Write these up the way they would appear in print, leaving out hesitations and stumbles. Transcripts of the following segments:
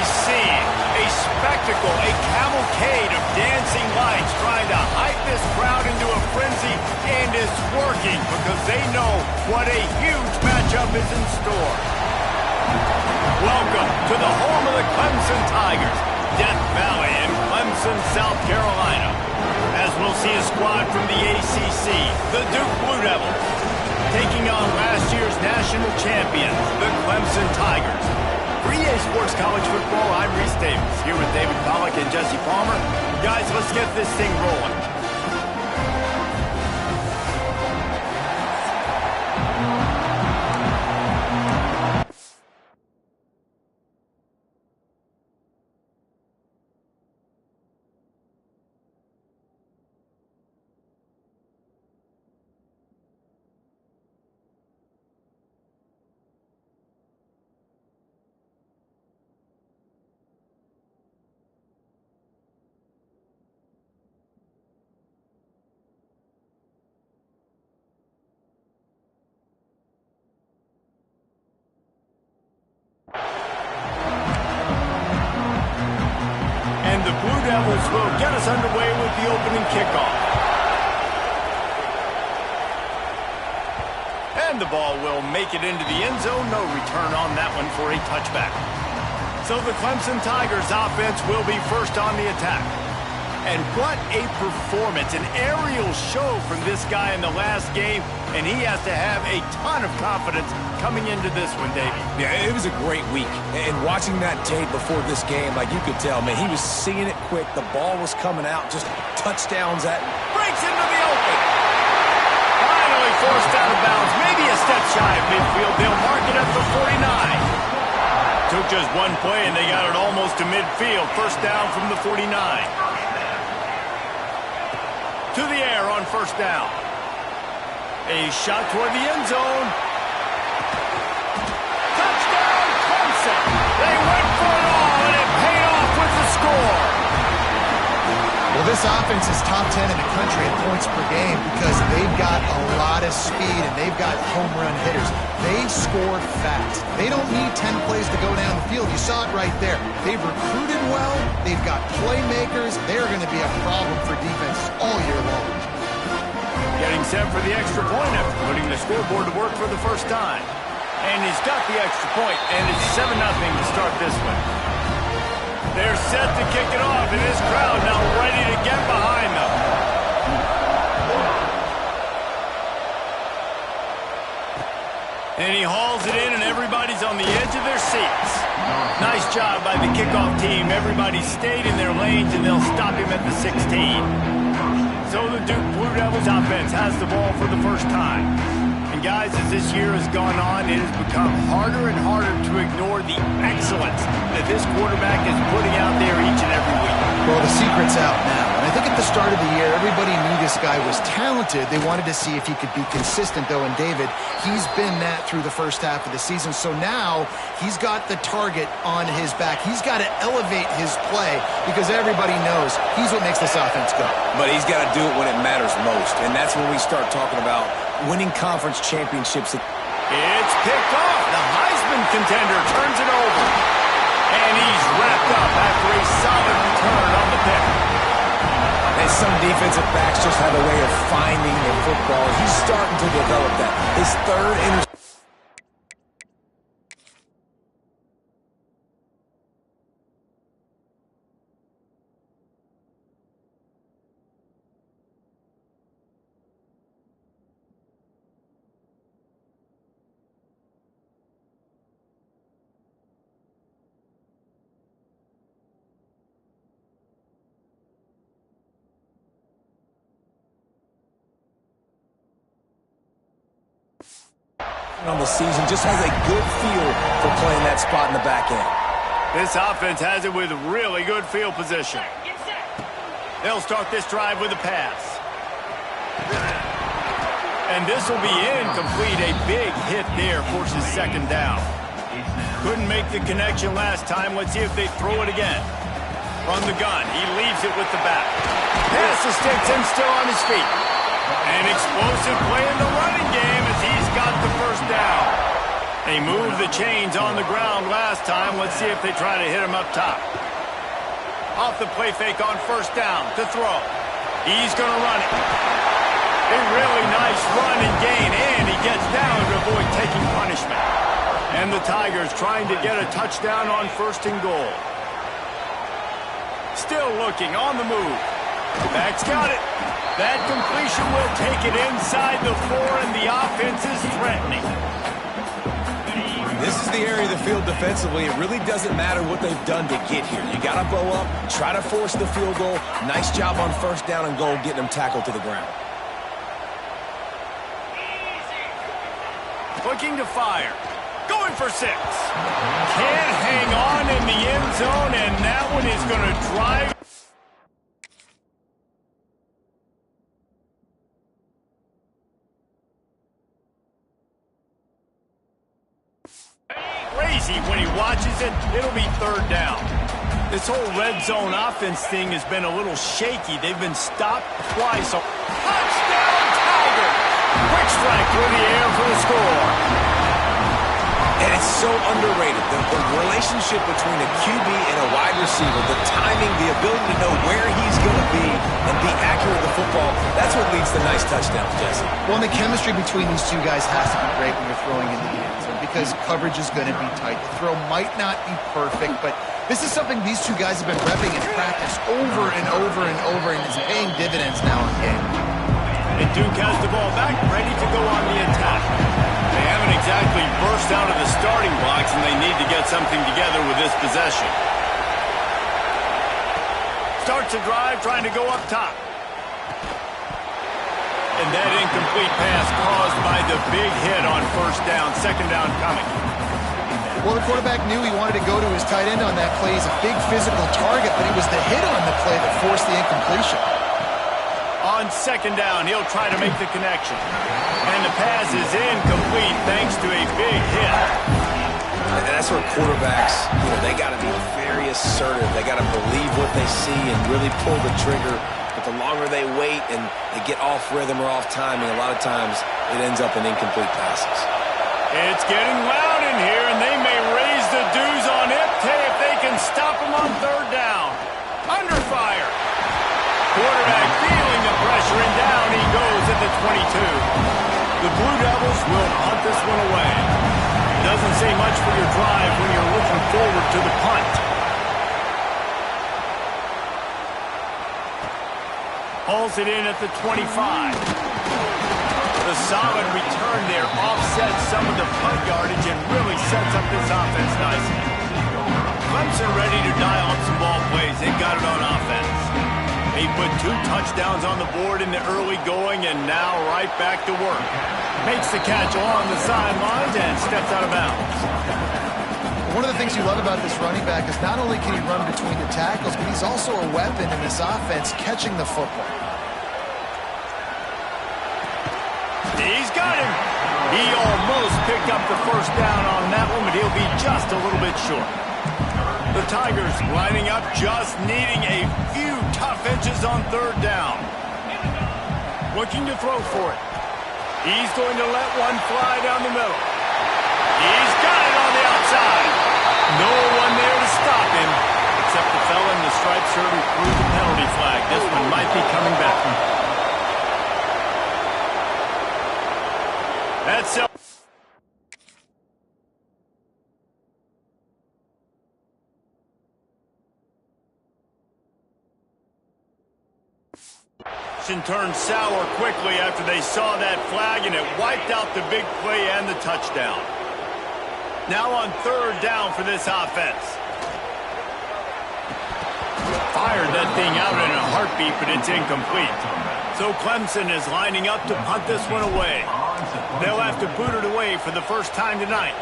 be seeing a spectacle, a cavalcade of dancing lights trying to hype this crowd into a frenzy, and it's working because they know what a huge matchup is in store. Welcome to the home of the Clemson Tigers, Death Valley in Clemson, South Carolina. As we'll see a squad from the ACC, the Duke Blue Devils, taking on last year's national champions, the Clemson Tigers. For EA Sports College Football, I'm Reese Davis, here with David Pollack and Jesse Palmer. Guys, let's get this thing rolling. And the Blue Devils will get us underway with the opening kickoff. And the ball will make it into the end zone. No return on that one for a touchback. So the Clemson Tigers offense will be first on the attack. And what a performance, an aerial show from this guy in the last game, and he has to have a ton of confidence coming into this one, Davey. Yeah, it was a great week, and watching that tape before this game, like you could tell, man, he was seeing it quick, the ball was coming out, just touchdowns at breaks into the open. Finally forced out of bounds, maybe a step shy of midfield. They'll mark it at the 49. Took just one play, and they got it almost to midfield. First down from the 49. To the air on first down. A shot toward the end zone. Touchdown, Clemson. They went for it all, and it paid off with the score. Well, this offense is top 10 in the country in points per game because they've got a lot of speed and they've got home run hitters. They score fast. They don't need 10 plays to go down the field. You saw it right there. They've recruited well. They've got playmakers. They're going to be a problem for defense all year long. Getting set for the extra point after putting the scoreboard to work for the first time. And he's got the extra point, and it's 7-0 to start this one. They're set to kick it off, and this crowd now ready to get behind them. And he hauls it in, and everybody's on the edge of their seats. Nice job by the kickoff team. Everybody stayed in their lanes, and they'll stop him at the 16. So the Duke Blue Devils offense has the ball for the first time. And guys, as this year has gone on, it has become harder and harder to ignore the excellence that this quarterback is putting out there each and every week. Well, the secret's out now. And I think at the start of the year, everybody knew this guy was talented. They wanted to see if he could be consistent, though. And David, he's been that through the first half of the season. So now he's got the target on his back. He's got to elevate his play because everybody knows he's what makes this offense go. But he's got to do it when it matters most, and that's when we start talking about winning conference championships. It's picked off. The Heisman contender turns it over. And he's wrapped up after a solid return on the pick. And some defensive backs just have a way of finding their football. He's starting to develop that. His third interception. On the season, just has a good feel for playing that spot in the back end. This offense has it with really good field position. They'll start this drive with a pass. And this will be incomplete. A big hit there forces second down. Couldn't make the connection last time. Let's see if they throw it again. From the gun, he leaves it with the back. Pass the sticks and still on his feet. An explosive play in the running game as he's got the first down. They moved the chains on the ground last time. Let's see if they try to hit him up top. Off the play fake on first down to throw. He's going to run it. A really nice run and gain, and he gets down to avoid taking punishment. And the Tigers trying to get a touchdown on first and goal. Still looking on the move. Back's got it. That completion will take it inside the 4, and the offense is threatening. This is the area of the field defensively. It really doesn't matter what they've done to get here. You got to bow up, try to force the field goal. Nice job on first down and goal, getting them tackled to the ground. Looking to fire. Going for 6. Can't hang on in the end zone, and that one is going to drive. Crazy when he watches it. It'll be third down. This whole red zone offense thing has been a little shaky. They've been stopped twice. Touchdown, Tigers! Quick strike through the air for the score. And it's so underrated. The relationship between a QB and a wide receiver, the timing, the ability to know where he's going to be and be accurate with the football, that's what leads to nice touchdowns, Jesse. Well, and the chemistry between these two guys has to be great when you're throwing in the end zone because coverage is going to be tight. The throw might not be perfect, but this is something these two guys have been repping in practice over and over and over, and it's paying dividends now again. And Duke has the ball back, ready to go on the attack. They haven't exactly burst out of the starting blocks, and they need to get something together with this possession. Starts a drive, trying to go up top. And that incomplete pass caused by the big hit on first down. Second down coming. Well, the quarterback knew he wanted to go to his tight end on that play. He's a big physical target, but it was the hit on the play that forced the incompletion. On second down, he'll try to make the connection. And the pass is incomplete thanks to a big hit. And that's where quarterbacks, they got to be very assertive. They got to believe what they see and really pull the trigger. But the longer they wait and they get off rhythm or off timing, a lot of times it ends up in incomplete passes. It's getting loud in here, and they may raise the dues on Ipte if they can stop him on third down. Under fire. Quarterback feeling the pressure, and down he goes at the 22. The Blue Devils will punt this one away. Doesn't say much for your drive when you're looking forward to the punt. Hauls it in at the 25. The solid return there offsets some of the punt yardage and really sets up this offense nicely. Clemson ready to dial up some ball plays. They got it on offense. They put 2 touchdowns on the board in the early going, and now right back to work. Makes the catch along the sidelines and steps out of bounds. One of the things you love about this running back is not only can he run between the tackles, but he's also a weapon in this offense catching the football. He's got him. He almost picked up the first down on that one, but he'll be just a little bit short. The Tigers lining up, just needing a few tough edges on third down. Looking to throw for it. He's going to let one fly down the middle. He's got it on the outside. No one there to stop him, except the fella in the striped shirt who threw the penalty flag. This one might be coming back. That's it. Turned sour quickly after they saw that flag, and it wiped out the big play and the touchdown. Now on third down for this offense. Fired that thing out in a heartbeat, but it's incomplete. So Clemson is lining up to punt this one away. They'll have to boot it away for the first time tonight.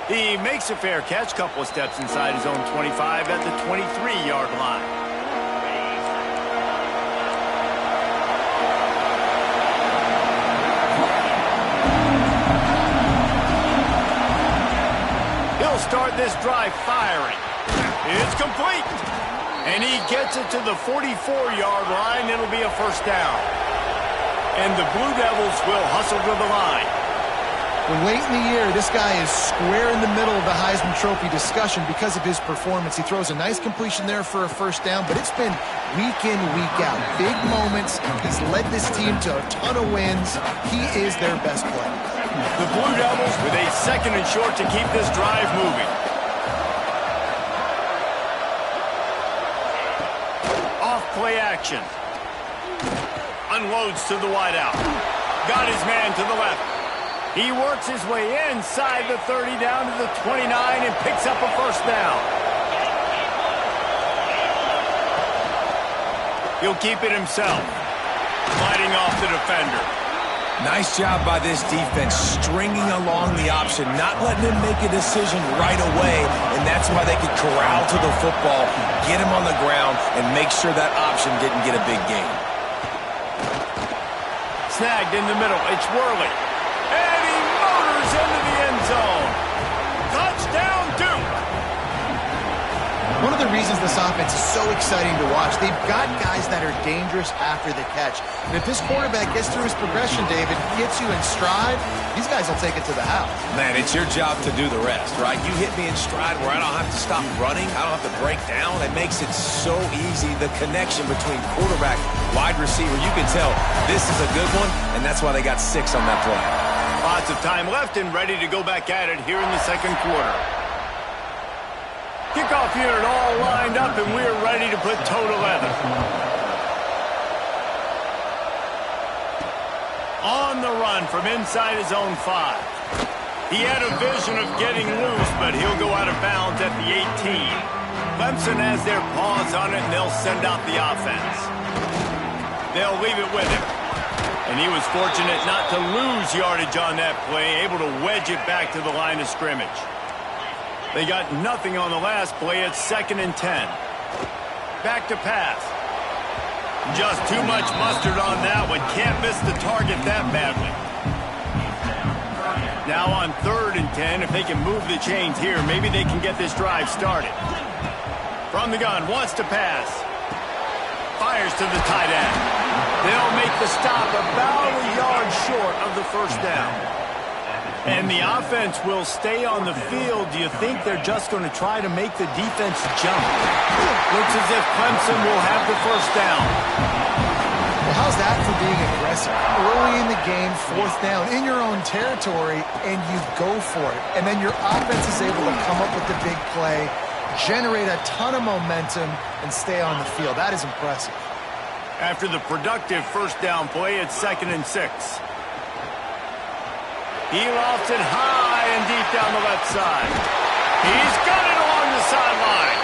He makes a fair catch, couple of steps inside his own 25 at the 23-yard line. Start this drive firing. It's complete. And he gets it to the 44-yard line. It'll be a first down. And the Blue Devils will hustle to the line. Well, late in the year, this guy is square in the middle of the Heisman Trophy discussion because of his performance. He throws a nice completion there for a first down, but it's been week in, week out. Big moments. He's led this team to a ton of wins. He is their best player. The Blue Devils with a 2nd and short to keep this drive moving. Off play action. Unloads to the wideout. Got his man to the left. He works his way inside the 30 down to the 29 and picks up a first down. He'll keep it himself. Fighting off the defender. Nice job by this defense, stringing along the option, not letting him make a decision right away, and that's why they could corral to the football, get him on the ground, and make sure that option didn't get a big gain. Snagged in the middle. It's Worley. And he motors into the end zone. Touchdown, Duke. One of the reasons this offense is so exciting to watch, they've got guys that are dangerous after the catch. And if this quarterback gets through his progression, David, gets you in stride, these guys will take it to the house. Man, it's your job to do the rest, right? You hit me in stride where I don't have to stop running. I don't have to break down. It makes it so easy. The connection between quarterback, wide receiver, you can tell this is a good one, and that's why they got 6 on that play. Lots of time left and ready to go back at it here in the 2nd quarter. Kickoff unit all lined up, and we're ready to put total 11. On the run from inside his own 5. He had a vision of getting loose, but he'll go out of bounds at the 18. Clemson has their paws on it, and they'll send out the offense. They'll leave it with him. And he was fortunate not to lose yardage on that play, able to wedge it back to the line of scrimmage. They got nothing on the last play. It's 2nd and 10. Back to pass. Just too much mustard on that one. Can't miss the target that badly. Now on 3rd and 10, if they can move the chains here, maybe they can get this drive started. From the gun, wants to pass. Fires to the tight end. They'll make the stop about a yard short of the first down. And the offense will stay on the field. Do you think they're just going to try to make the defense jump? Looks as if Clemson will have the first down. Well, how's that for being aggressive? Early in the game, 4th down, in your own territory, and you go for it. And then your offense is able to come up with the big play, generate a ton of momentum, and stay on the field. That is impressive. After the productive first down play, it's 2nd and 6. He lofts it high and deep down the left side. He's got it along the sideline.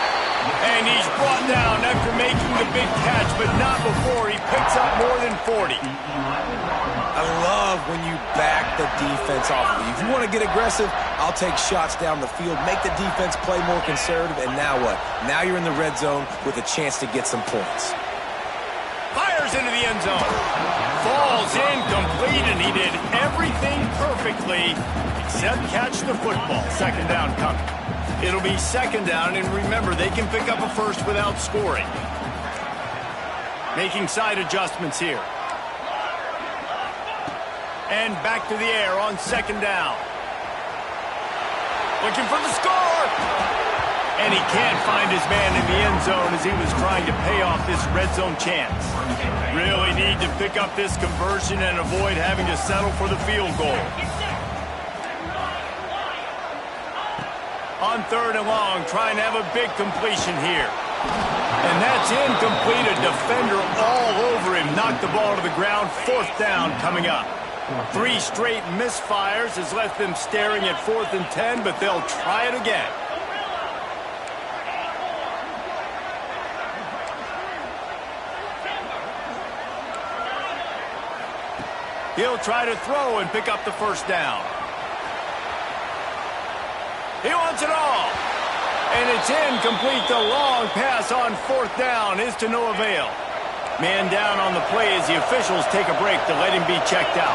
And he's brought down after making the big catch, but not before he picks up more than 40. I love when you back the defense off of you. If you want to get aggressive, I'll take shots down the field, make the defense play more conservative, and now what? Now you're in the red zone with a chance to get some points. Fires into the end zone. Falls incomplete, and he did everything perfectly except catch the football. 2nd down coming. It'll be 2nd down, and remember, they can pick up a first without scoring. Making side adjustments here. And back to the air on 2nd down. Looking for the score! And he can't find his man in the end zone as he was trying to pay off this red zone chance. Really need to pick up this conversion and avoid having to settle for the field goal. On 3rd and long, trying to have a big completion here. And that's incomplete. A defender all over him. Knocked the ball to the ground. 4th down coming up. 3 straight misfires has left them staring at 4th and 10, but they'll try it again. He'll try to throw and pick up the first down. He wants it all. And it's incomplete. The long pass on 4th down is to no avail. Man down on the play as the officials take a break to let him be checked out.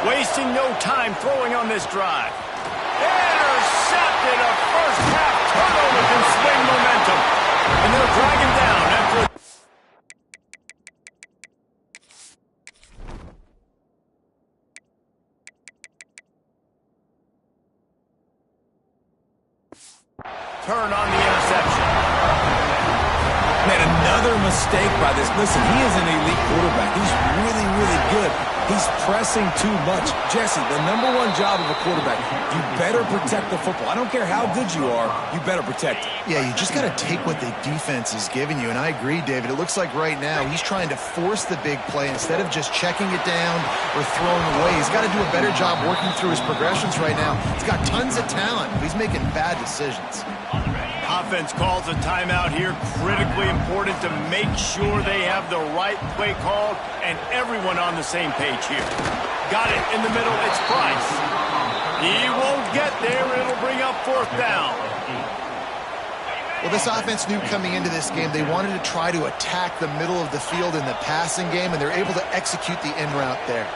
Wasting no time throwing on this drive. Intercepted. A first half turnover can swing momentum. And they'll drag him down after a return on the interception. Man, another mistake by this. Listen, he is an elite quarterback. He's really, really good. He's pressing too much. Jesse, the #1 job of a quarterback, you better protect the football. I don't care how good you are, you better protect it. Yeah, you just got to take what the defense is giving you, and I agree, David. It looks like right now he's trying to force the big play instead of just checking it down or throwing away. He's got to do a better job working through his progressions right now. He's got tons of talent. He's making bad decisions. Offense calls a timeout here. Critically important to make sure they have the right play called and everyone on the same page here. Got it in the middle. It's Price. He won't get there. It'll bring up 4th down. Well, this offense knew coming into this game they wanted to try to attack the middle of the field in the passing game, and they're able to execute the in route there.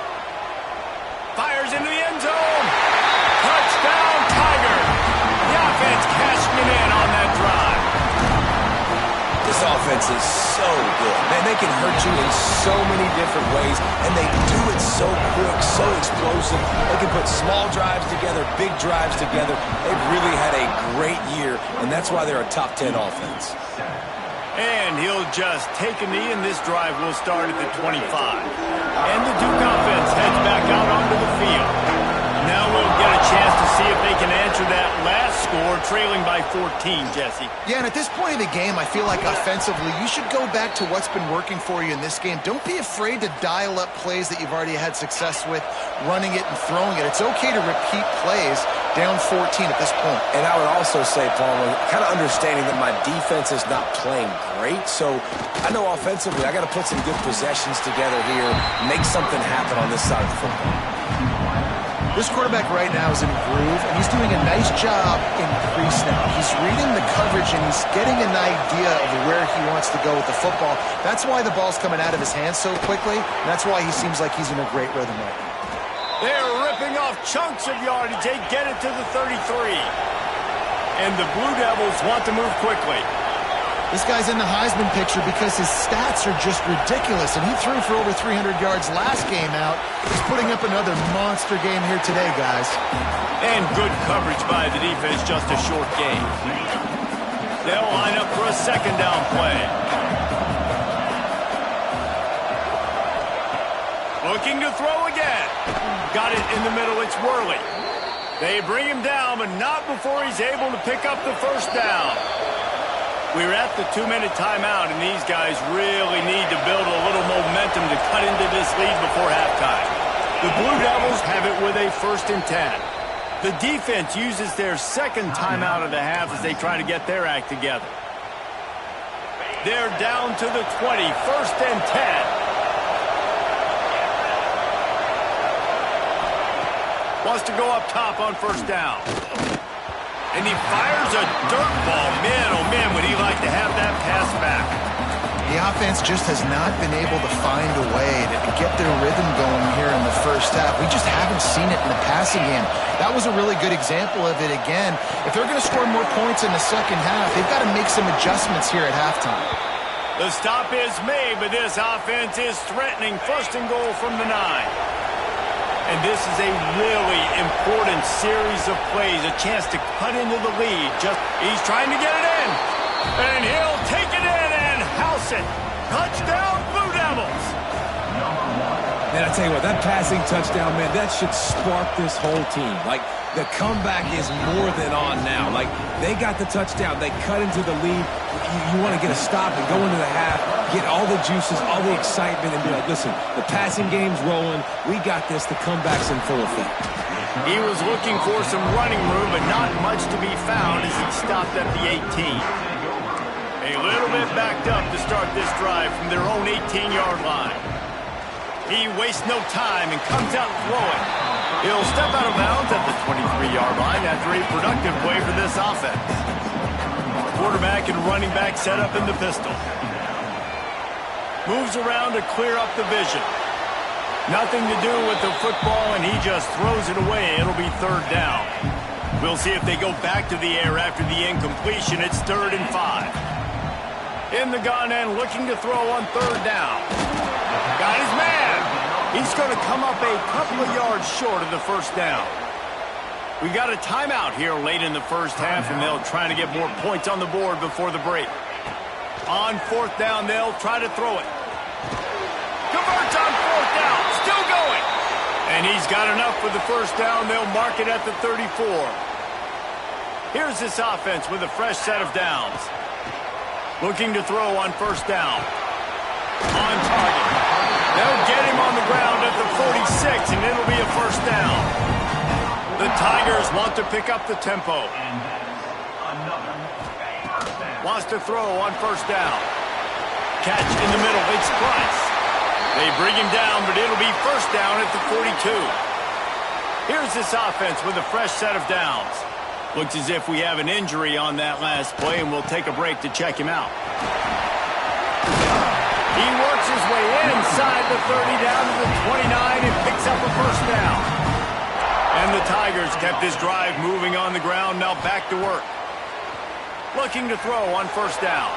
Fires into the end zone. Touchdown, Tiger. The offense cashing it in on that drive. This offense is so good. Man, they can hurt you in so many different ways, and they do it so quick, so explosive. They can put small drives together, big drives together. They've really had a great year, and that's why they're a top 10 offense. And he'll just take a knee, and this drive will start at the 25. And the Duke offense heads back out onto the field. Now we'll get a chance to see if they can answer that last score, trailing by 14, Jesse. Yeah, and at this point in the game, I feel like offensively, you should go back to what's been working for you in this game. Don't be afraid to dial up plays that you've already had success with, running it and throwing it. It's okay to repeat plays down 14 at this point. And I would also say, Palmer, kind of understanding that my defense is not playing great, so I know offensively I got to put some good possessions together here, make something happen on this side of the football. This quarterback right now is in a groove, and he's doing a nice job in crease now. He's reading the coverage, and he's getting an idea of where he wants to go with the football. That's why the ball's coming out of his hands so quickly, and that's why he seems like he's in a great rhythm right now. They're ripping off chunks of yardage. They get it to the 33. And the Blue Devils want to move quickly. This guy's in the Heisman picture because his stats are just ridiculous, and he threw for over 300 yards last game out. He's putting up another monster game here today, guys. And good coverage by the defense, just a short game. They'll line up for a 2nd down play. Looking to throw again. Got it in the middle, it's Worley. They bring him down, but not before he's able to pick up the 1st down. We're at the 2-minute timeout, and these guys really need to build a little momentum to cut into this lead before halftime. The Blue Devils have it with a 1st and 10. The defense uses their 2nd timeout of the half as they try to get their act together. They're down to the 20, 1st and 10. Wants to go up top on 1st down. And he fires a dirt ball. Man, oh man, would he like to have that pass back. The offense just has not been able to find a way to get their rhythm going here in the 1st half. We just haven't seen it in the passing game. That was a really good example of it again. If they're going to score more points in the 2nd half, they've got to make some adjustments here at halftime. The stop is made, but this offense is threatening 1st and goal from the 9. And this is a really important series of plays, a chance to cut into the lead. He's trying to get it in, and he'll take it in and house it. Touchdown, Blue Devils. Man, I tell you what, that passing touchdown, man, that should spark this whole team. Like, the comeback is more than on now. Like, they got the touchdown. They cut into the lead. You want to get a stop and go into the half, get all the juices, all the excitement, and be like, listen, the passing game's rolling. We got this. The comeback's in full effect. He was looking for some running room, but not much to be found as he stopped at the 18. A little bit backed up to start this drive from their own 18-yard line. He wastes no time and comes out throwing. He'll step out of bounds at the 23-yard line after a productive play for this offense. Quarterback and running back set up in the pistol. Moves around to clear up the vision. Nothing to do with the football, and he just throws it away. It'll be 3rd down. We'll see if they go back to the air after the incompletion. It's 3rd and 5. In the gun and looking to throw on 3rd down. Got his man. He's going to come up a couple of yards short of the 1st down. We got a timeout here late in the first half, and they'll try to get more points on the board before the break. On fourth down, they'll try to throw it. Converts on fourth down. Still going. And he's got enough for the first down. They'll mark it at the 34. Here's this offense with a fresh set of downs. Looking to throw on first down. On target. They'll get him on the ground at the 46, and it'll be a first down. The Tigers want to pick up the tempo. Wants to throw on first down. Catch in the middle. It's Price. They bring him down, but it'll be first down at the 42. Here's this offense with a fresh set of downs. Looks as if we have an injury on that last play, and we'll take a break to check him out. He works his way inside the 30 down to the 29 and picks up a first down. And the Tigers kept this drive moving on the ground, now back to work. Looking to throw on first down.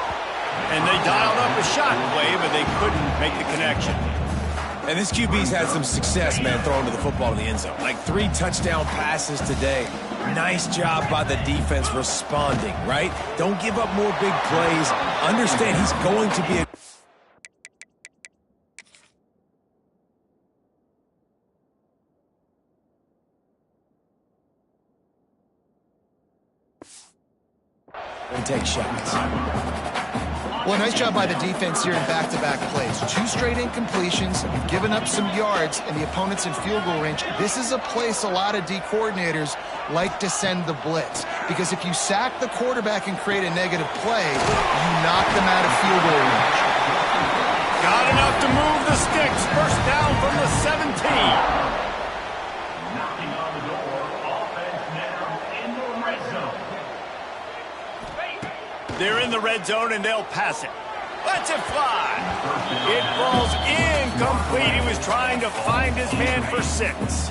And they dialed up a shot play, but they couldn't make the connection. And this QB's had some success, man, throwing to the football in the end zone. Like 3 touchdown passes today. Nice job by the defense responding, right? Don't give up more big plays. Understand he's going to be a... and take shots. Well, nice job by the defense here in back-to-back plays. 2 straight incompletions. You've given up some yards, and the opponent's in field goal range. This is a place a lot of D coordinators like to send the blitz, because if you sack the quarterback and create a negative play, you knock them out of field goal range. Got enough to move the sticks. First down from the 17. They're in the red zone, and they'll pass it. Lets it fly. It falls incomplete. He was trying to find his man for 6.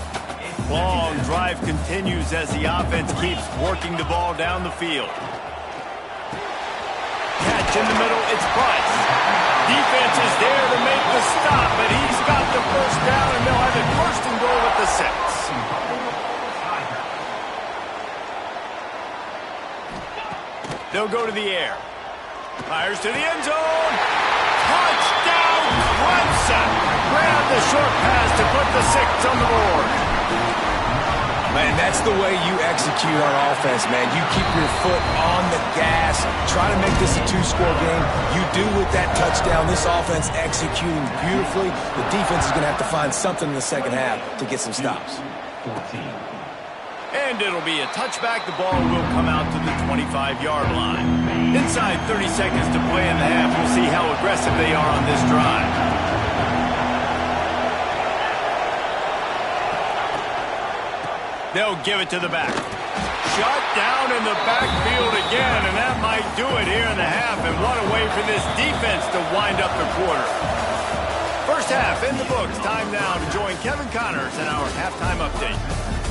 Long drive continues as the offense keeps working the ball down the field. Catch in the middle. It's Price. Defense is there to make the stop, but he's got the first down, and they'll have it first and goal at the 6. They'll go to the air. Fires to the end zone. Touchdown, Clemson. Grab the short pass to put the 6 on the board. Man, that's the way you execute on offense, man. You keep your foot on the gas. Try to make this a 2-score game. You do with that touchdown. This offense executing beautifully. The defense is going to have to find something in the second half to get some stops. And it'll be a touchback. The ball will come out to the 25-yard line. Inside 30 seconds to play in the half. We'll see how aggressive they are on this drive. They'll give it to the back. Shut down in the backfield again, and that might do it here in the half. And what a way for this defense to wind up the quarter. First half in the books. Time now to join Kevin Connors in our halftime update.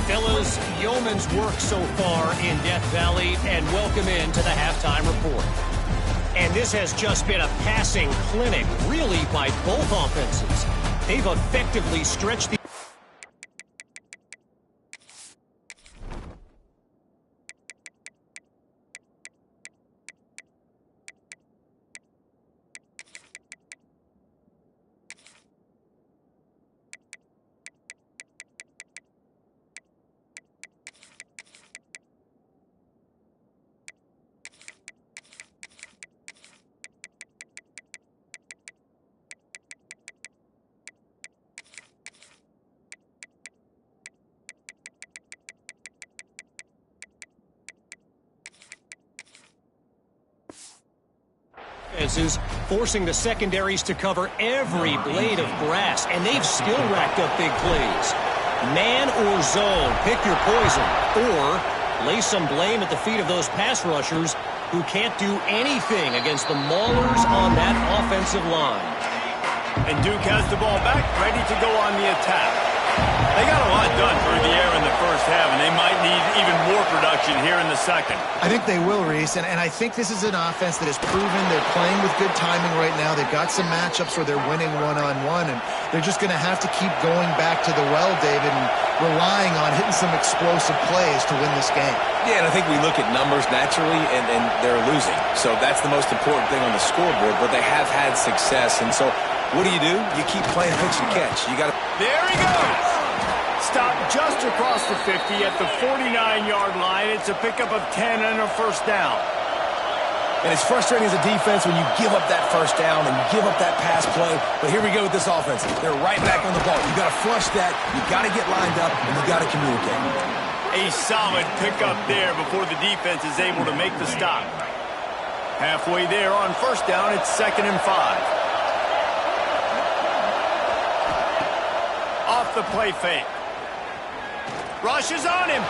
Fellas, yeoman's work so far in Death Valley, and welcome into the halftime report. And this has just been a passing clinic, really, by both offenses. They've effectively stretched the... forcing the secondaries to cover every blade of grass, and they've still racked up big plays. Man or zone, pick your poison, or lay some blame at the feet of those pass rushers who can't do anything against the maulers on that offensive line. And Duke has the ball back, ready to go on the attack. They got a lot done through the air in the first half, and they might need even more production production here in the second. I think they will, Reese, and I think this is an offense that has proven they're playing with good timing right now. They've got some matchups where they're winning one-on-one, and they're just going to have to keep going back to the well, David, and relying on hitting some explosive plays to win this game. Yeah, and I think we look at numbers naturally, and they're losing. So that's the most important thing on the scoreboard, but they have had success. And so what do? You keep playing pitch and catch. You got to... There he goes! Stop just across the 50 at the 49-yard line. It's a pickup of 10 and a first down. And it's frustrating as a defense when you give up that first down and give up that pass play. But here we go with this offense. They're right back on the ball. You got to flush that. You got to get lined up, and you got to communicate. A solid pickup there before the defense is able to make the stop. Halfway there on first down, it's 2nd and 5. Off the play fake. Rushes on him.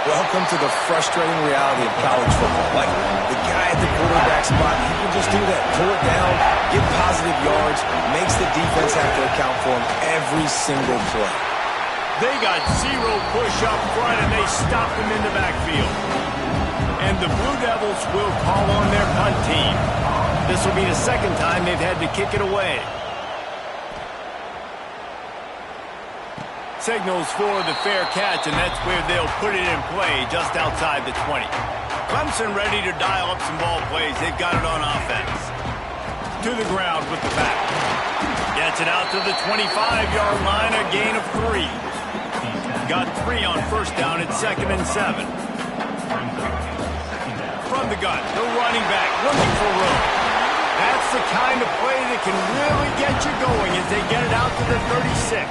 Welcome to the frustrating reality of college football. Like, the guy at the quarterback spot, he can just do that. Pull it down, get positive yards, makes the defense have to account for him every single play. They got zero push up front, and they stopped him in the backfield. And the Blue Devils will call on their punt team. This will be the second time they've had to kick it away. Signals for the fair catch, and that's where they'll put it in play just outside the 20. Clemson ready to dial up some ball plays. They've got it on offense. To the ground with the back. Gets it out to the 25-yard line, a gain of 3. Got 3 on first down at 2nd and 7. From the gun, the running back looking for room. That's the kind of play that can really get you going as they get it out to the 36.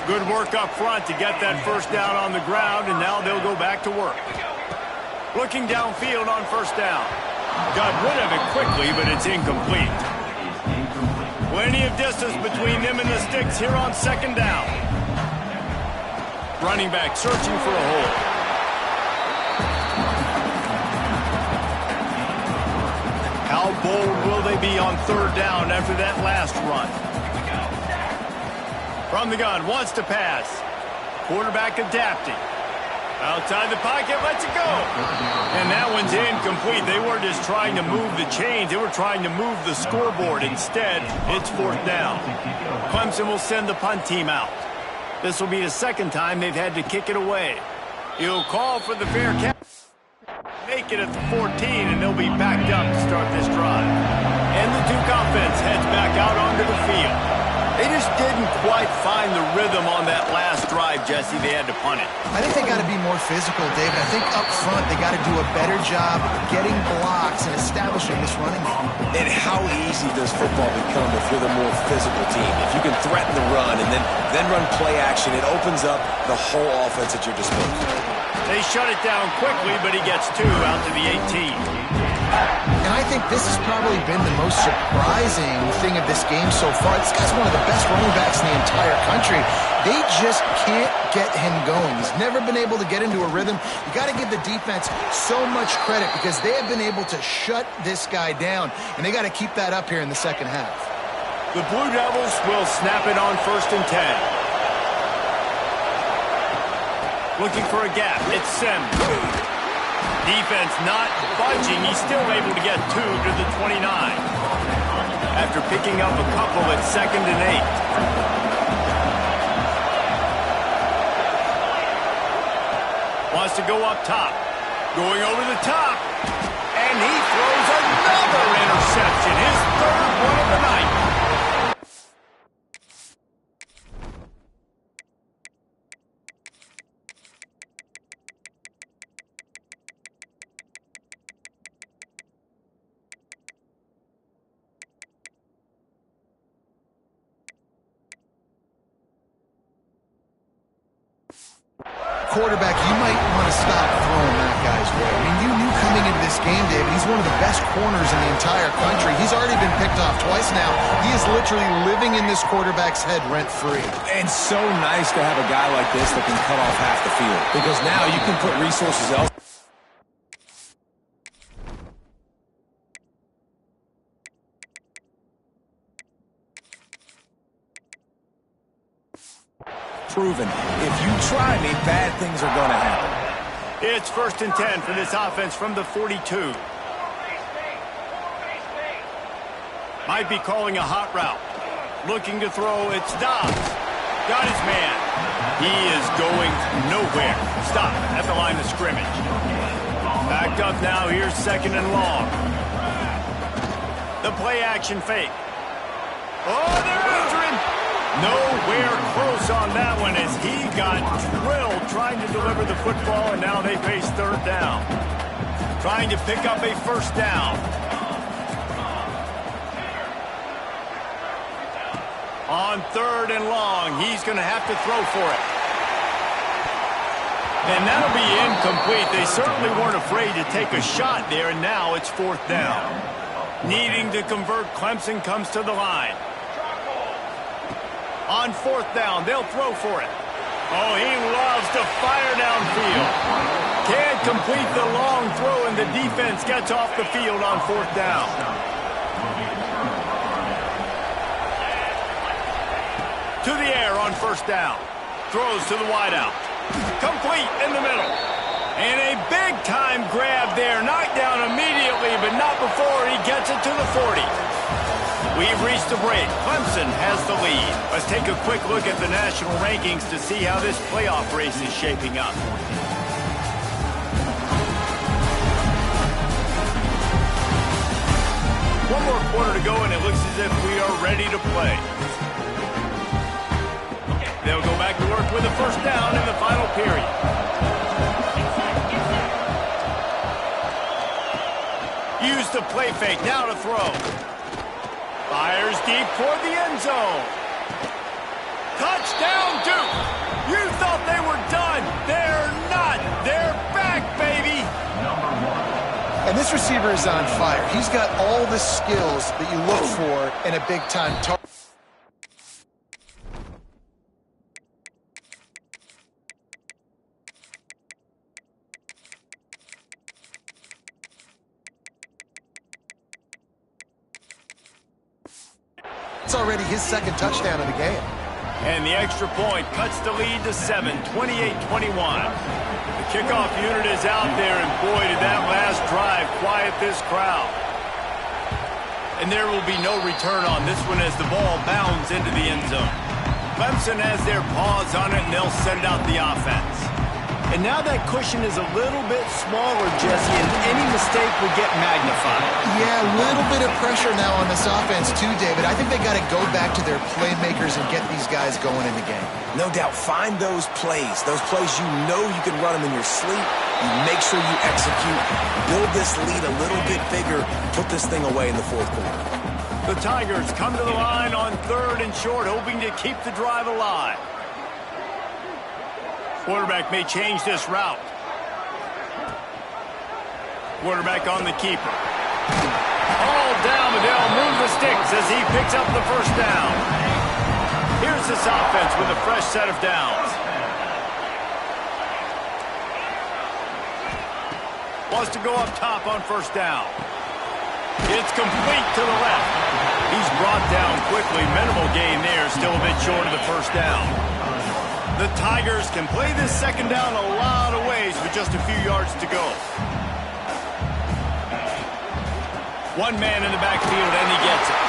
Good work up front to get that first down on the ground, and now they'll go back to work. Looking downfield on first down. Got rid of it quickly, but it's incomplete. Plenty of distance between them and the sticks here on 2nd down. Running back searching for a hole. How bold will they be on 3rd down after that last run? From the gun, wants to pass. Quarterback adapting. Outside the pocket, lets it go. And that one's incomplete. They weren't just trying to move the chains. They were trying to move the scoreboard. Instead, it's 4th down. Clemson will send the punt team out. This will be the second time they've had to kick it away. He'll call for the fair catch. Make it at the 14, and they'll be backed up to start this drive. And the Duke offense heads back out onto the field. They just didn't quite find the rhythm on that last drive, Jesse. They had to punt it. I think they got to be more physical, David. I think up front they got to do a better job getting blocks and establishing this running game. And how easy does football become if you're the more physical team? If you can threaten the run and then run play action, it opens up the whole offense at your disposal. They shut it down quickly, but he gets 2 out to the 18. And I think this has probably been the most surprising thing of this game so far. This guy's one of the best running backs in the entire country. They just can't get him going. He's never been able to get into a rhythm. You got to give the defense so much credit because they have been able to shut this guy down, and they got to keep that up here in the second half. The Blue Devils will snap it on 1st and 10. Looking for a gap. It's Sims. Defense not budging. He's still able to get 2 to the 29. After picking up a couple at 2nd and 8. Wants to go up top. Going over the top. And he throws another interception. His 3rd one of the night. Quarterback, you might want to stop throwing that guy's way. I mean, you knew coming into this game, David, he's one of the best corners in the entire country. He's already been picked off twice now. He is literally living in this quarterback's head rent-free. And so nice to have a guy like this that can cut off half the field. Because now you can put resources elsewhere. Proven. If you try me, bad things are going to happen. It's 1st and 10 for this offense from the 42. Might be calling a hot route. Looking to throw, it's Dobbs. Got his man. He is going nowhere. Stop at the line of scrimmage. Backed up now, here's 2nd and long. The play action fake. Oh, they're after him. Nowhere close on that one as he got drilled trying to deliver the football, and now they face 3rd down. Trying to pick up a 1st down. On 3rd and long, he's going to have to throw for it. And that'll be incomplete. They certainly weren't afraid to take a shot there, and now it's 4th down. Needing to convert, Clemson comes to the line. On 4th down, they'll throw for it. Oh, he loves to fire downfield. Can't complete the long throw, and the defense gets off the field on 4th down. To the air on 1st down. Throws to the wideout. Complete in the middle. And a big-time grab there. Knocked down immediately, but not before he gets it to the 40. We've reached the break. Clemson has the lead. Let's take a quick look at the national rankings to see how this playoff race is shaping up. One more quarter to go, and it looks as if we are ready to play. They'll go back to work with a 1st down in the final period. Use the play fake, now to throw. Fires deep toward the end zone. Touchdown, Duke! You thought they were done. They're not. They're back, baby! And this receiver is on fire. He's got all the skills that you look for in a big-time target. It's already his 2nd touchdown of the game. And the extra point cuts the lead to 7, 28-21. The kickoff unit is out there, and boy, did that last drive quiet this crowd. And there will be no return on this one as the ball bounds into the end zone. Clemson has their paws on it, and they'll send out the offense. And now that cushion is a little bit smaller, Jesse, and any mistake would get magnified. Yeah, a little bit of pressure now on this offense too, David. I think they got to go back to their playmakers and get these guys going in the game. No doubt. Find those plays you know you can run them in your sleep. You make sure you execute. Build this lead a little bit bigger. Put this thing away in the 4th quarter. The Tigers come to the line on 3rd and short, hoping to keep the drive alive. Quarterback may change this route. Quarterback on the keeper. All down, but they'll move the sticks as he picks up the 1st down. Here's this offense with a fresh set of downs. Wants to go up top on 1st down. It's complete to the left. He's brought down quickly. Minimal gain there, still a bit short of the 1st down. The Tigers can play this 2nd down a lot of ways with just a few yards to go. One man in the backfield, and he gets it.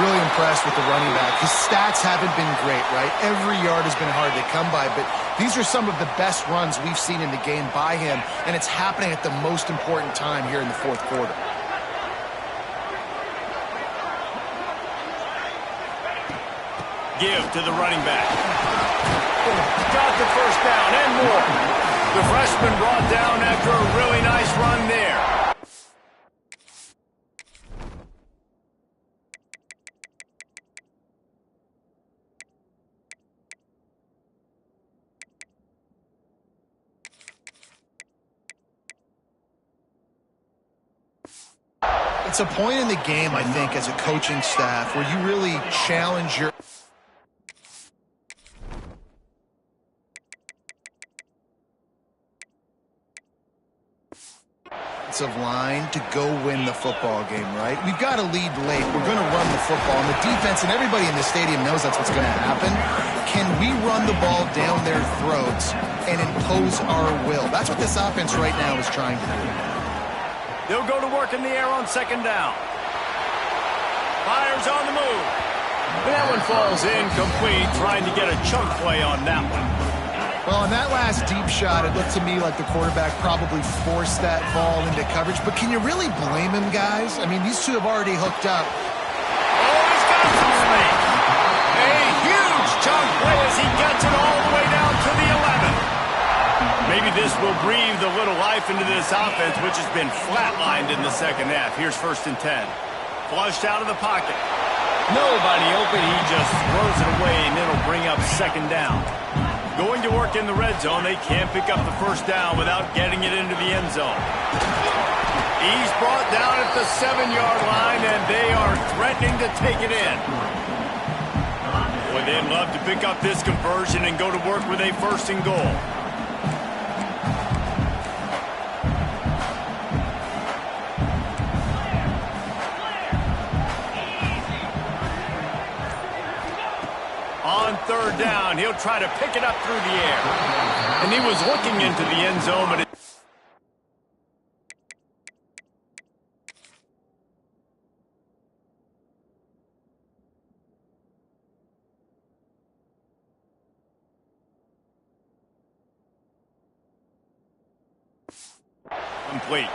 Really impressed with the running back. His stats haven't been great, right? Every yard has been hard to come by, but these are some of the best runs we've seen in the game by him, and it's happening at the most important time here in the 4th quarter. Give to the running back. Got the 1st down and more. The freshman brought down after a really nice run there. It's a point in the game, I think, as a coaching staff where you really challenge your... offensive line to go win the football game, right? We've got to lead late. We're going to run the football. And the defense and everybody in the stadium knows that's what's going to happen. Can we run the ball down their throats and impose our will? That's what this offense right now is trying to do. They'll go to work in the air on second down. Fires on the move. That one falls incomplete, trying to get a chunk play on that one. Well, on that last deep shot, it looked to me like the quarterback probably forced that ball into coverage. But can you really blame him, guys? I mean, these two have already hooked up. Oh, he's got some space. A huge chunk play as he gets it all the way down to the 11. Maybe this will breathe a little life into this offense, which has been flatlined in the second half. Here's 1st and 10. Flushed out of the pocket. Nobody open. He just throws it away, and it'll bring up second down. Going to work in the red zone. They can't pick up the first down without getting it into the end zone. He's brought down at the 7-yard line, and they are threatening to take it in. Boy, they'd love to pick up this conversion and go to work with a 1st and goal. On 3rd down, he'll try to pick it up through the air. And he was looking into the end zone, but complete.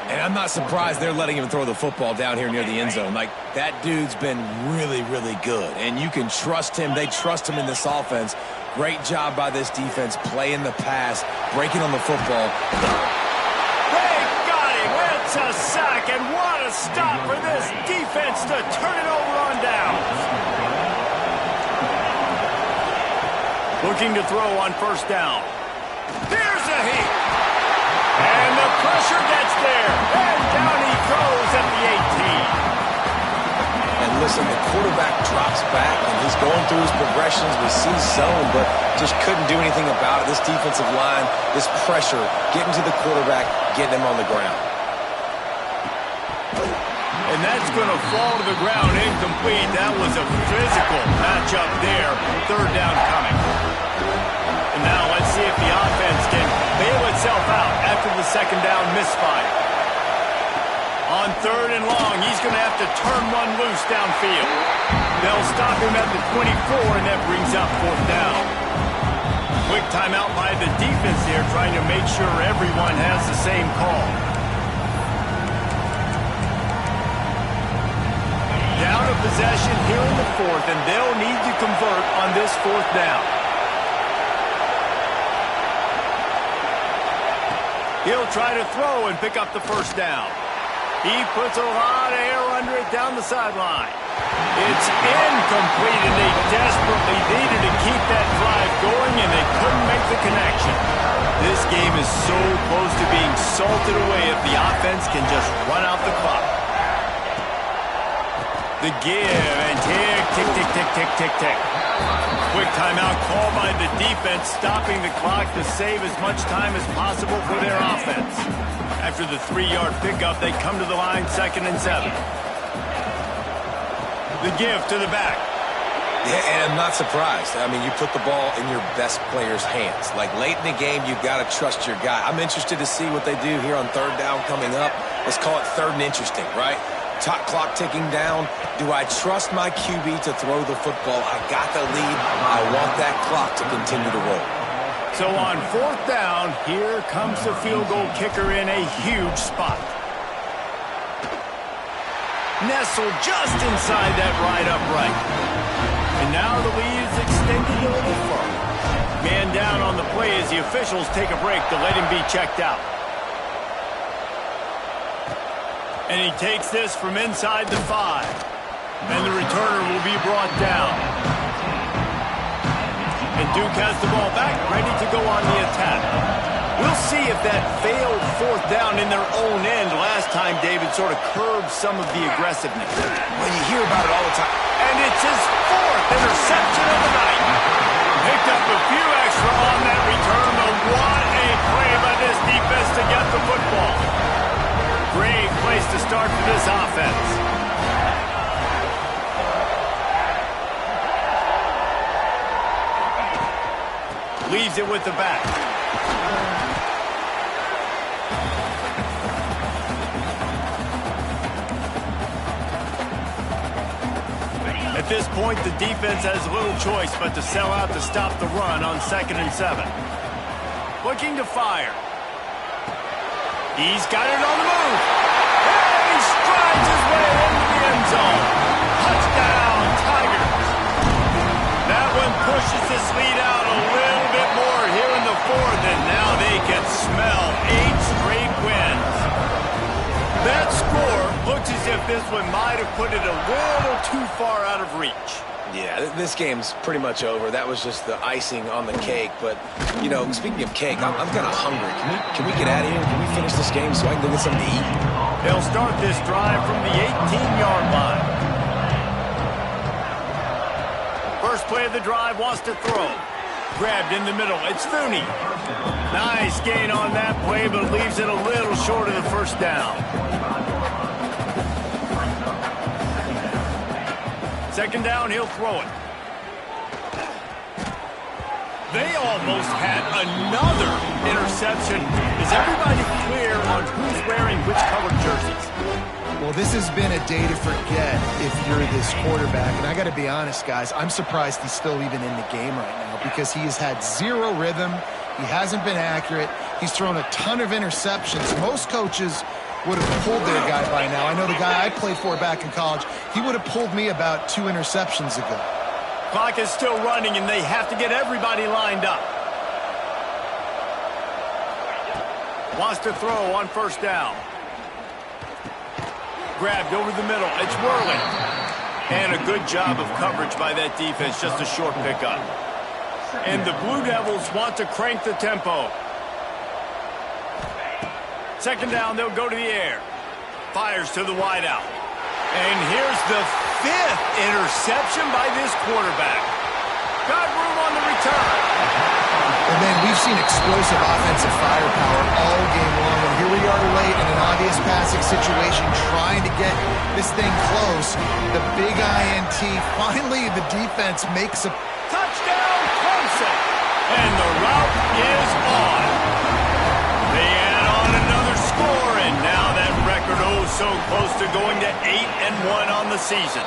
And I'm not surprised they're letting him throw the football down here near the end zone. Like, that dude's been really, really good. And you can trust him. They trust him in this offense. Great job by this defense playing the pass, breaking on the football. They got him. It's a sack, and what a stop for this defense to turn it over on downs. Looking to throw on 1st down. There's a heat. And the pressure gets there. And down he goes at the 18. And listen, the quarterback drops back, and he's going through his progressions. We see zone, but just couldn't do anything about it. This defensive line, this pressure, getting to the quarterback, getting him on the ground. And that's going to fall to the ground incomplete. That was a physical matchup there. 3rd down coming. And now let's see if the offense can bail itself out after the 2nd down misfire. On 3rd and long, he's going to have to turn one loose downfield. They'll stop him at the 24, and that brings up 4th down. Quick timeout by the defense here, trying to make sure everyone has the same call. Down a possession here in the 4th, and they'll need to convert on this 4th down. He'll try to throw and pick up the 1st down. He puts a lot of air under it down the sideline. It's incomplete, and they desperately needed to keep that drive going, and they couldn't make the connection. This game is so close to being salted away if the offense can just run out the clock. The give, and tick, tick, tick, tick, tick, tick, tick. Quick timeout call by the defense, stopping the clock to save as much time as possible for their offense. After the 3-yard pickup, they come to the line 2nd and 7. The give to the back. Yeah, and I'm not surprised. I mean, you put the ball in your best player's hands. Like, late in the game, you've got to trust your guy. I'm interested to see what they do here on 3rd down coming up. Let's call it 3rd and interesting, right? Top clock ticking down. Do I trust my QB to throw the football? I got the lead. I want that clock to continue to roll. So on 4th down, here comes the field goal kicker in a huge spot. Nestled just inside that right upright. And now the lead is extended a little further. Man down on the play as the officials take a break to let him be checked out. And he takes this from inside the 5. And the returner will be brought down. And Duke has the ball back, ready to go on the attack. We'll see if that failed 4th down in their own end last time, David, sort of curbed some of the aggressiveness. Well, you hear about it all the time. And it's his 4th interception of the night. Picked up a few extra on that return, but what a play by this defense to get the football. start for this offense. Leaves it with the back. At this point, the defense has little choice but to sell out to stop the run on 2nd and 7. Looking to fire. He's got it on the move. And he strides his way into the end zone. Touchdown, Tigers. That one pushes this lead out a little bit more here in the 4th, and now they can smell 8 straight wins. That score looks as if this one might have put it a little too far out of reach. Yeah, this game's pretty much over. That was just the icing on the cake. But, you know, speaking of cake, I'm kind of hungry. Can we get out of here? Can we finish this game so I can go get something to eat? They'll start this drive from the 18-yard line. First play of the drive, wants to throw. Grabbed in the middle. It's Fooney. Nice gain on that play, but leaves it a little short of the first down. Second down, he'll throw it. They almost had another interception. Is everybody clear on who's wearing which colored jerseys? Well, this has been a day to forget if you're this quarterback. And I got to be honest, guys, I'm surprised he's still even in the game right now because he has had zero rhythm. He hasn't been accurate. He's thrown a ton of interceptions. Most coaches would have pulled their guy by now. I know the guy I played for back in college, he would have pulled me about 2 interceptions ago. Clock is still running, and they have to get everybody lined up. Wants to throw on first down. Grabbed over the middle. It's Whirling. And a good job of coverage by that defense. Just a short pickup. And the Blue Devils want to crank the tempo. Second down, they'll go to the air. Fires to the wideout. And here's the 5th interception by this quarterback. Got room on the return. And then we've seen explosive offensive firepower all game long. And here we are late in an obvious passing situation trying to get this thing close. The big INT. Finally, the defense makes a touchdown, Clemson. And the route is on. They add on another score, and now that record so close to going to 8-1 on the season.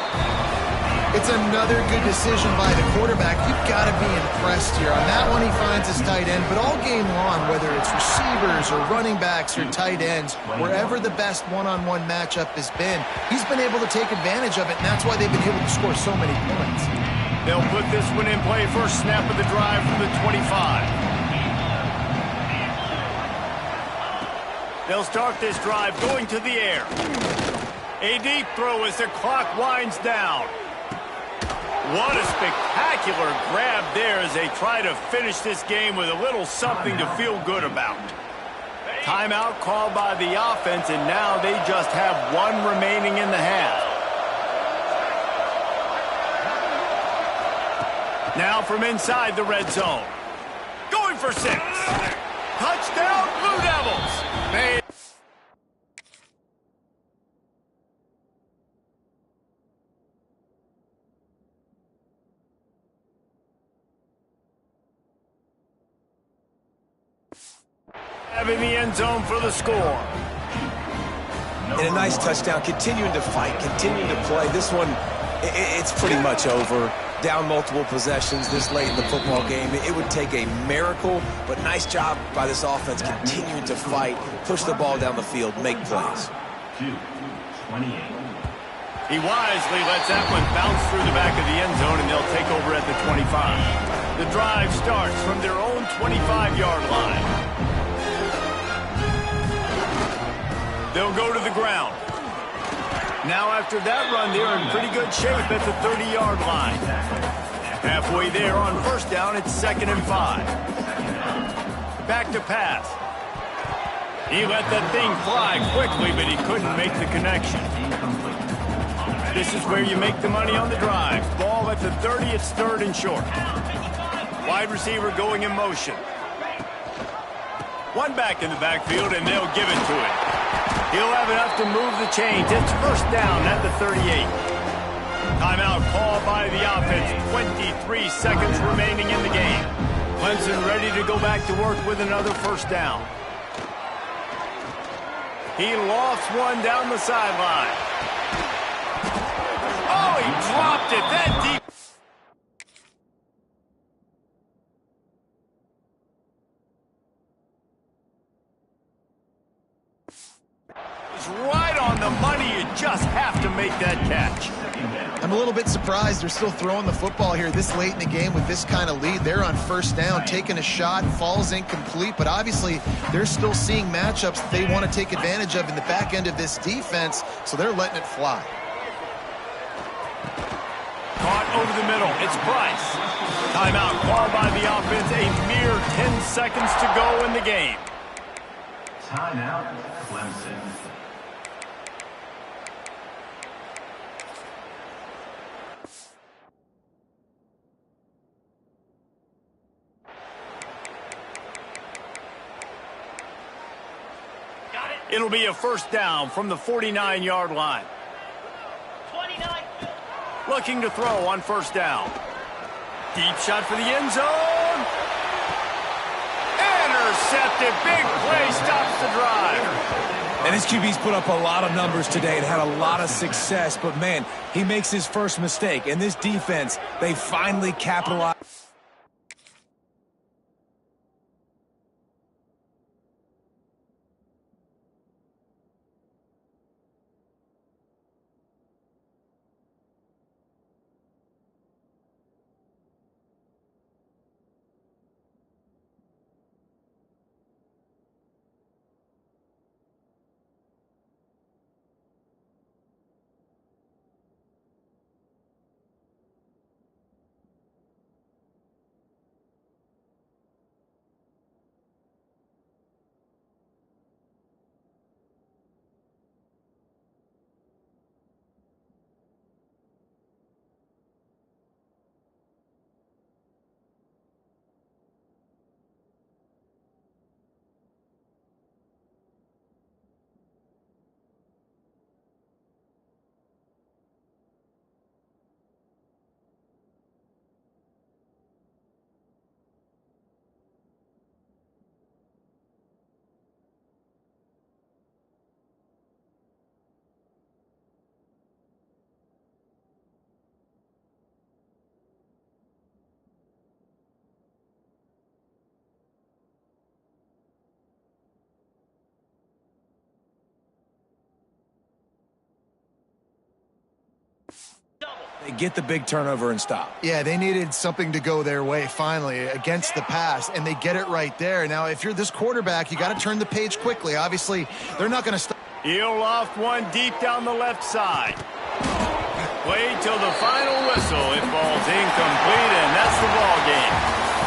It's another good decision by the quarterback. You've got to be impressed here. On that one, he finds his tight end, but all game long, whether it's receivers or running backs or tight ends, wherever the best one-on-one matchup has been, he's been able to take advantage of it, and that's why they've been able to score so many points. They'll put this one in play first snap of the drive from the 25. They'll start this drive going to the air. A deep throw as the clock winds down. What a spectacular grab there as they try to finish this game with a little something to feel good about. Timeout called by the offense, and now they just have one remaining in the half. Now from inside the red zone. Going for 6. Touchdown, Blue Devils. In the end zone for the score. And a nice touchdown, continuing to fight, continuing to play. This one, it's pretty much over. Down multiple possessions this late in the football game. It would take a miracle, but nice job by this offense continuing to fight, push the ball down the field, make plays. He wisely lets that one bounce through the back of the end zone, and they'll take over at the 25. The drive starts from their own 25-yard line. They'll go to the ground. Now after that run, they're in pretty good shape at the 30-yard line. Halfway there on first down, it's 2nd and 5. Back to pass. He let that thing fly quickly, but he couldn't make the connection. This is where you make the money on the drive. Ball at the 30, it's 3rd and short. Wide receiver going in motion. One back in the backfield, and they'll give it to him. He'll have enough to move the chains. It's first down at the 38. Timeout called by the offense. 23 seconds remaining in the game. Clemson ready to go back to work with another first down. He lofts one down the sideline. Oh, he dropped it. That deep. It's right on the money. You just have to make that catch. I'm a little bit surprised they're still throwing the football here this late in the game with this kind of lead. They're on first down, taking a shot, falls incomplete, but obviously they're still seeing matchups that they want to take advantage of in the back end of this defense, so they're letting it fly. Caught over the middle. It's Price. Timeout called by the offense. A mere 10 seconds to go in the game. Timeout, Clemson. It'll be a first down from the 49-yard line. 29. Looking to throw on first down. Deep shot for the end zone. Intercepted. Big play stops the drive. And his QB's put up a lot of numbers today and had a lot of success. But, man, he makes his first mistake. And this defense, they finally capitalize. They get the big turnover and stop. Yeah, they needed something to go their way finally against the pass, and they get it right there. Now, if you're this quarterback, you got to turn the page quickly. Obviously, they're not going to stop. He'll loft one deep down the left side. Wait till the final whistle. It falls incomplete, and that's the ball game.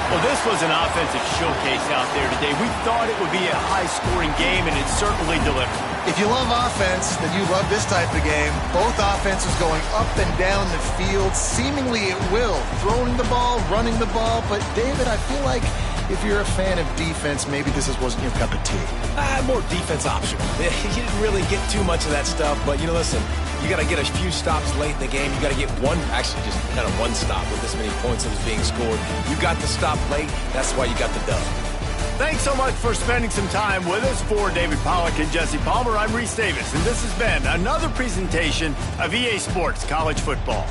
Well, this was an offensive showcase out there today. We thought it would be a high-scoring game, and it certainly delivered. If you love offense, then you love this type of game. Both offenses going up and down the field, seemingly at will. Throwing the ball, running the ball. But, David, I feel like if you're a fan of defense, maybe this wasn't your cup of tea. More defense optional. You didn't really get too much of that stuff. But, listen, you got to get a few stops late in the game. You got to get one, actually just kind of one stop with this many points that was being scored. You got the stop late. That's why you got the dub. Thanks so much for spending some time with us. For David Pollack and Jesse Palmer, I'm Reese Davis, and this has been another presentation of EA Sports College Football.